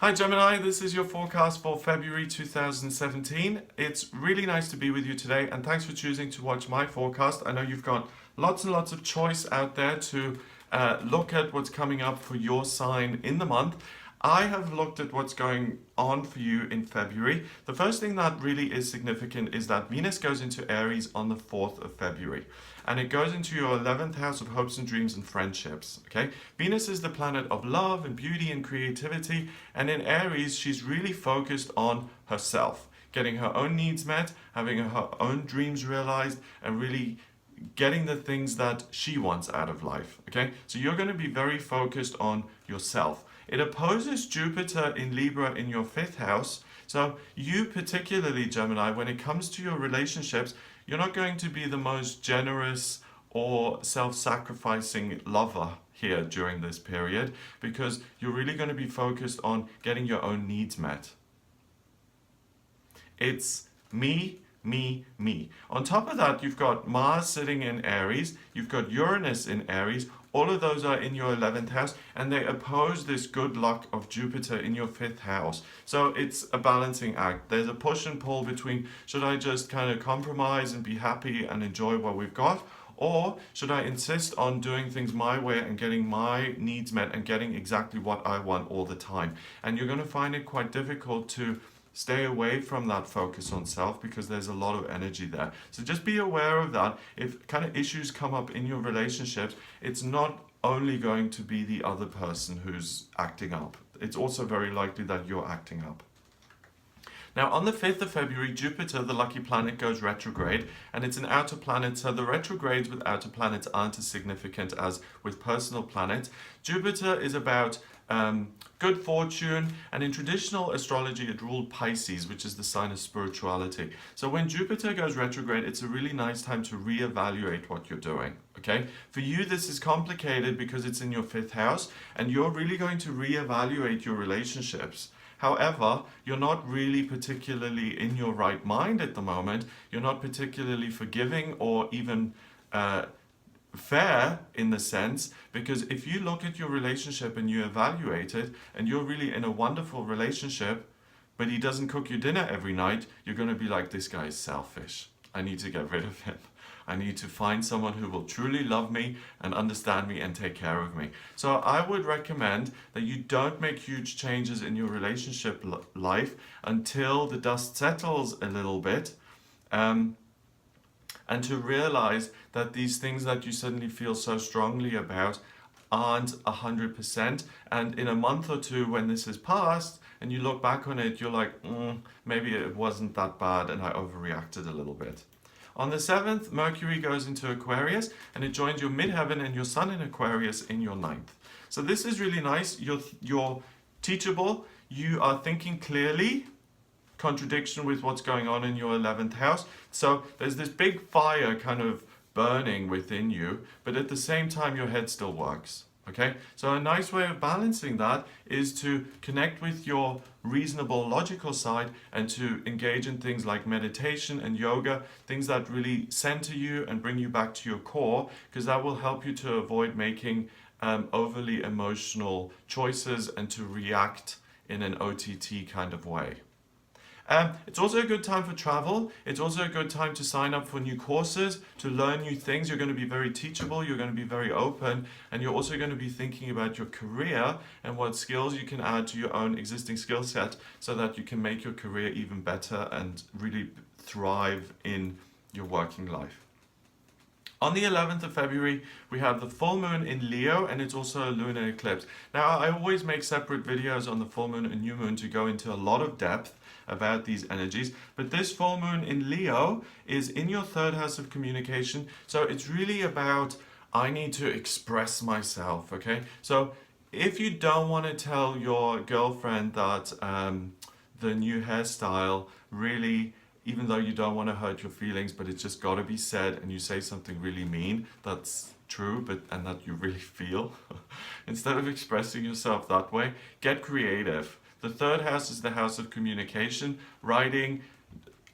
Hi Gemini, this is your forecast for February 2017. It's really nice to be with you today and thanks for choosing to watch my forecast. I know you've got lots and lots of choice out there to look at what's coming up for your sign in the month. I have looked at what's going on for you in February. The first thing that really is significant is that Venus goes into Aries on the 4th of February. And it goes into your 11th house of hopes and dreams and friendships. Okay, Venus is the planet of love and beauty and creativity. And in Aries, she's really focused on herself, getting her own needs met, having her own dreams realized, and really getting the things that she wants out of life. Okay, so you're going to be very focused on yourself. It opposes Jupiter in Libra in your 5th house. So you particularly, Gemini, when it comes to your relationships, you're not going to be the most generous or self-sacrificing lover here during this period because you're really going to be focused on getting your own needs met. It's me, me, me. On top of that, you've got Mars sitting in Aries, you've got Uranus in Aries. All of those are in your 11th house and they oppose this good luck of Jupiter in your 5th house. So it's a balancing act. There's a push and pull between should I just kind of compromise and be happy and enjoy what we've got, or should I insist on doing things my way and getting my needs met and getting exactly what I want all the time. And you're going to find it quite difficult to stay away from that focus on self because there's a lot of energy there. So just be aware of that. If kind of issues come up in your relationships, it's not only going to be the other person who's acting up. It's also very likely that you're acting up. Now on the 5th of February, Jupiter, the lucky planet, goes retrograde, and it's an outer planet, so the retrogrades with outer planets aren't as significant as with personal planets. Jupiter is about good fortune, and in traditional astrology it ruled Pisces, which is the sign of spirituality. So when Jupiter goes retrograde, it's a really nice time to reevaluate what you're doing. Okay, for you this is complicated because it's in your 5th house and you're really going to reevaluate your relationships. However, you're not really particularly in your right mind at the moment. You're not particularly forgiving or even fair in the sense, because if you look at your relationship and you evaluate it and you're really in a wonderful relationship but he doesn't cook you dinner every night, you're going to be like, this guy is selfish, I need to get rid of him. I need to find someone who will truly love me and understand me and take care of me. So I would recommend that you don't make huge changes in your relationship life until the dust settles a little bit, and to realize that these things that you suddenly feel so strongly about aren't 100%. And in a month or two when this is passed and you look back on it, you're like, maybe it wasn't that bad and I overreacted a little bit. On the 7th, Mercury goes into Aquarius and it joins your midheaven and your sun in Aquarius in your 9th. So this is really nice. You're teachable, you are thinking clearly, contradiction with what's going on in your 11th house. So there's this big fire kind of burning within you, but at the same time your head still works. Okay, so a nice way of balancing that is to connect with your reasonable, logical side and to engage in things like meditation and yoga, things that really center you and bring you back to your core, because that will help you to avoid making overly emotional choices and to react in an OTT kind of way. It's also a good time for travel. It's also a good time to sign up for new courses, to learn new things. You're going to be very teachable, you're going to be very open, and you're also going to be thinking about your career and what skills you can add to your own existing skill set so that you can make your career even better and really thrive in your working life. On the 11th of February, we have the full moon in Leo and it's also a lunar eclipse. Now, I always make separate videos on the full moon and new moon to go into a lot of depth about these energies, but this full moon in Leo is in your 3rd house of communication. So it's really about, I need to express myself, okay? So if you don't want to tell your girlfriend that the new hairstyle really, even though you don't want to hurt your feelings, but it's just got to be said, and you say something really mean, that's true, and that you really feel, instead of expressing yourself that way, get creative. The 3rd house is the house of communication, writing,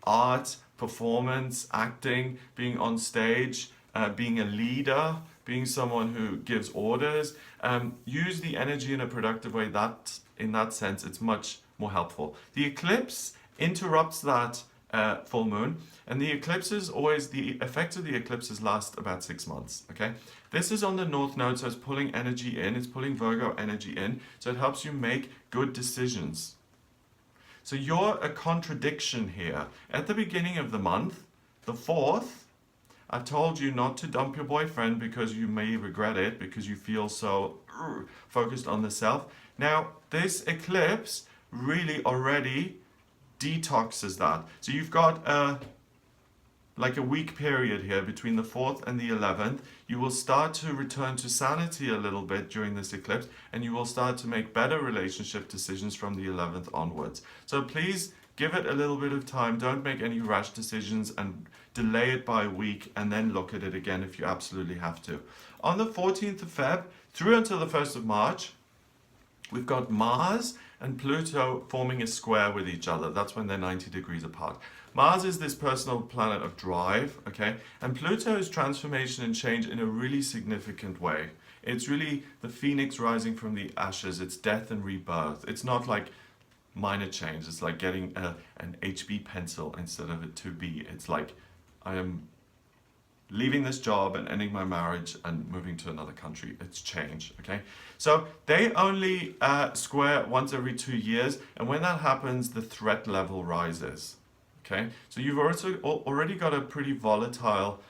art, performance, acting, being on stage, being a leader, being someone who gives orders. Use the energy in a productive way. That, in that sense, it's much more helpful. The eclipse interrupts that full moon, and the eclipses always, the effects of the eclipses last about 6 months. Okay, this is on the north node, so it's pulling energy in, it's pulling Virgo energy in, so it helps you make good decisions. So you're a contradiction here. At the beginning of the month, the 4th, I told you not to dump your boyfriend because you may regret it, because you feel so focused on the self. Now, this eclipse really already detoxes that. So you've got like a week period here between the 4th and the 11th. You will start to return to sanity a little bit during this eclipse, and you will start to make better relationship decisions from the 11th onwards. So please give it a little bit of time. Don't make any rash decisions, and delay it by a week and then look at it again if you absolutely have to. On the 14th of Feb through until the 1st of March, we've got Mars and Pluto forming a square with each other. That's when they're 90 degrees apart. Mars is this personal planet of drive, okay? And Pluto is transformation and change in a really significant way. It's really the phoenix rising from the ashes. It's death and rebirth. It's not like minor change. It's like getting an HB pencil instead of a 2B. It's like, I am leaving this job and ending my marriage and moving to another country. It's change, okay? So they only square once every 2 years, and when that happens, the threat level rises, okay? So you've also already got a pretty volatile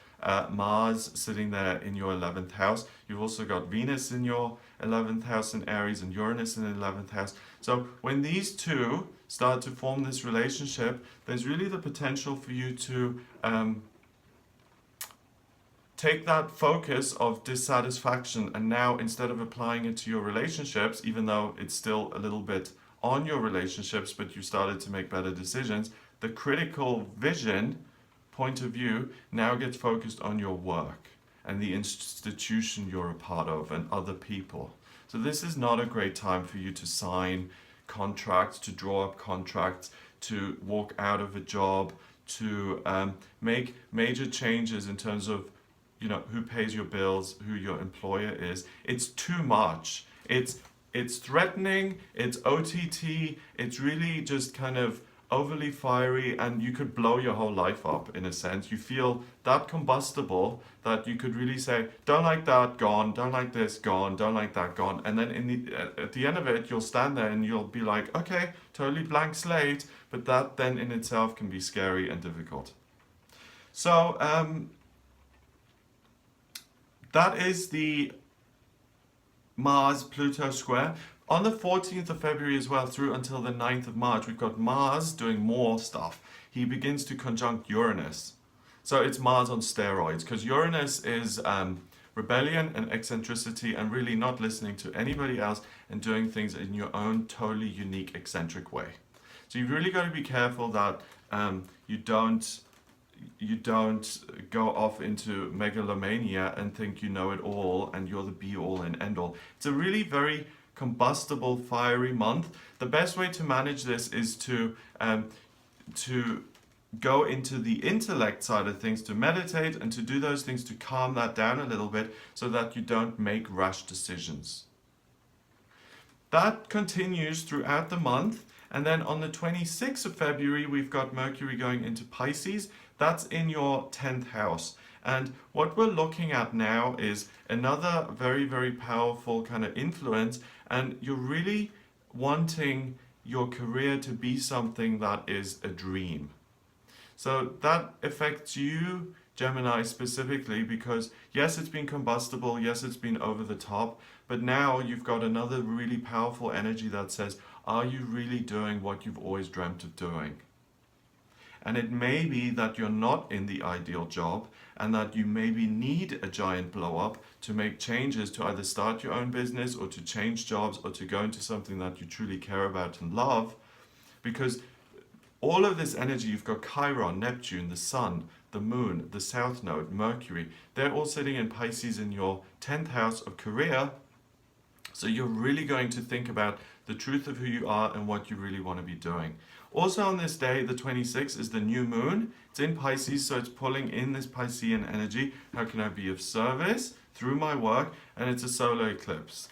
Mars sitting there in your 11th house. You've also got Venus in your 11th house in Aries and Uranus in the 11th house. So when these two start to form this relationship, there's really the potential for you to take that focus of dissatisfaction, and now instead of applying it to your relationships, even though it's still a little bit on your relationships, but you started to make better decisions, the critical vision point of view now gets focused on your work and the institution you're a part of and other people. So this is not a great time for you to sign contracts, to draw up contracts, to walk out of a job, to make major changes in terms of, you know, who pays your bills, who your employer is. It's too much. It's threatening, it's OTT, it's really just kind of overly fiery, and you could blow your whole life up in a sense. You feel that combustible that you could really say, don't like that, gone, don't like this, gone, don't like that, gone. And then at the end of it, you'll stand there and you'll be like, okay, totally blank slate, but that then in itself can be scary and difficult. So that is the Mars-Pluto square. On the 14th of February as well, through until the 9th of March, we've got Mars doing more stuff. He begins to conjunct Uranus. So it's Mars on steroids, because Uranus is rebellion and eccentricity and really not listening to anybody else and doing things in your own totally unique, eccentric way. So you've really got to be careful that you don't go off into megalomania and think you know it all and you're the be-all and end-all. It's a really very combustible, fiery month. The best way to manage this is to go into the intellect side of things, to meditate and to do those things to calm that down a little bit so that you don't make rash decisions. That continues throughout the month, and then on the 26th of February we've got Mercury going into Pisces. That's in your 10th house. And what we're looking at now is another very, very powerful kind of influence, and you're really wanting your career to be something that is a dream. So that affects you, Gemini, specifically, because yes, it's been combustible, yes, it's been over the top, but now you've got another really powerful energy that says, are you really doing what you've always dreamt of doing? And it may be that you're not in the ideal job and that you maybe need a giant blow up to make changes, to either start your own business or to change jobs or to go into something that you truly care about and love. Because all of this energy, you've got Chiron, Neptune, the Sun, the Moon, the South Node, Mercury, they're all sitting in Pisces in your 10th house of career. So you're really going to think about the truth of who you are and what you really want to be doing. Also on this day, the 26th, is the new moon. It's in Pisces, so it's pulling in this Piscean energy. How can I be of service through my work, and it's a solar eclipse.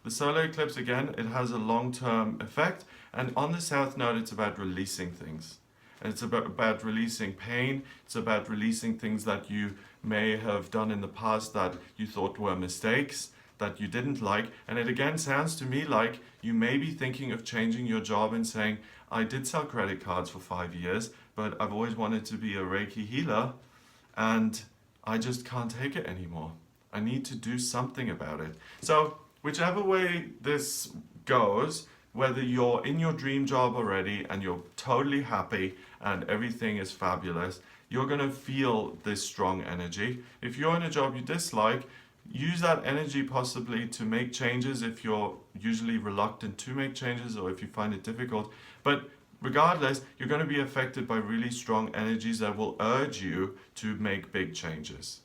The solar eclipse, again, it has a long-term effect, and on the South Node, it's about releasing things. And it's about releasing pain, it's about releasing things that you may have done in the past that you thought were mistakes, that you didn't like. And it again sounds to me like you may be thinking of changing your job and saying, I did sell credit cards for 5 years, but I've always wanted to be a Reiki healer, and I just can't take it anymore. I need to do something about it. So whichever way this goes, whether you're in your dream job already and you're totally happy and everything is fabulous, you're going to feel this strong energy. If you're in a job you dislike, use that energy possibly to make changes if you're usually reluctant to make changes or if you find it difficult. But regardless, you're going to be affected by really strong energies that will urge you to make big changes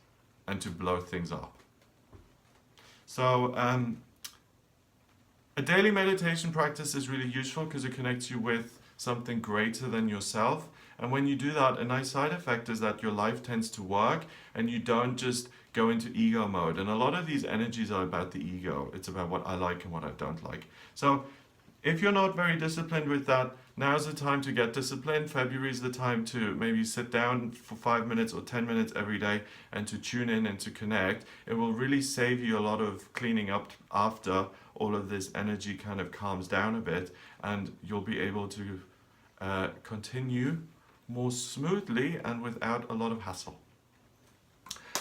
and to blow things up. So, a daily meditation practice is really useful because it connects you with something greater than yourself. And when you do that, a nice side effect is that your life tends to work and you don't just go into ego mode. And a lot of these energies are about the ego. It's about what I like and what I don't like. So if you're not very disciplined with that, now's the time to get disciplined. February is the time to maybe sit down for 5 minutes or 10 minutes every day and to tune in and to connect. It will really save you a lot of cleaning up after all of this energy kind of calms down a bit, and you'll be able to continue more smoothly and without a lot of hassle.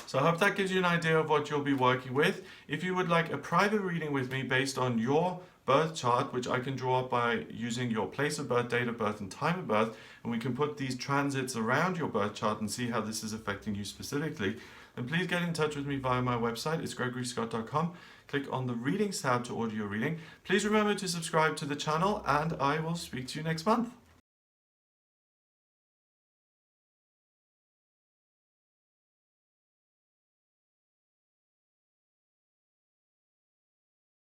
So I hope that gives you an idea of what you'll be working with. If you would like a private reading with me based on your birth chart, which I can draw up by using your place of birth, date of birth, and time of birth, and we can put these transits around your birth chart and see how this is affecting you specifically, then please get in touch with me via my website. It's gregoryscott.com. Click on the Readings tab to order your reading. Please remember to subscribe to the channel, and I will speak to you next month.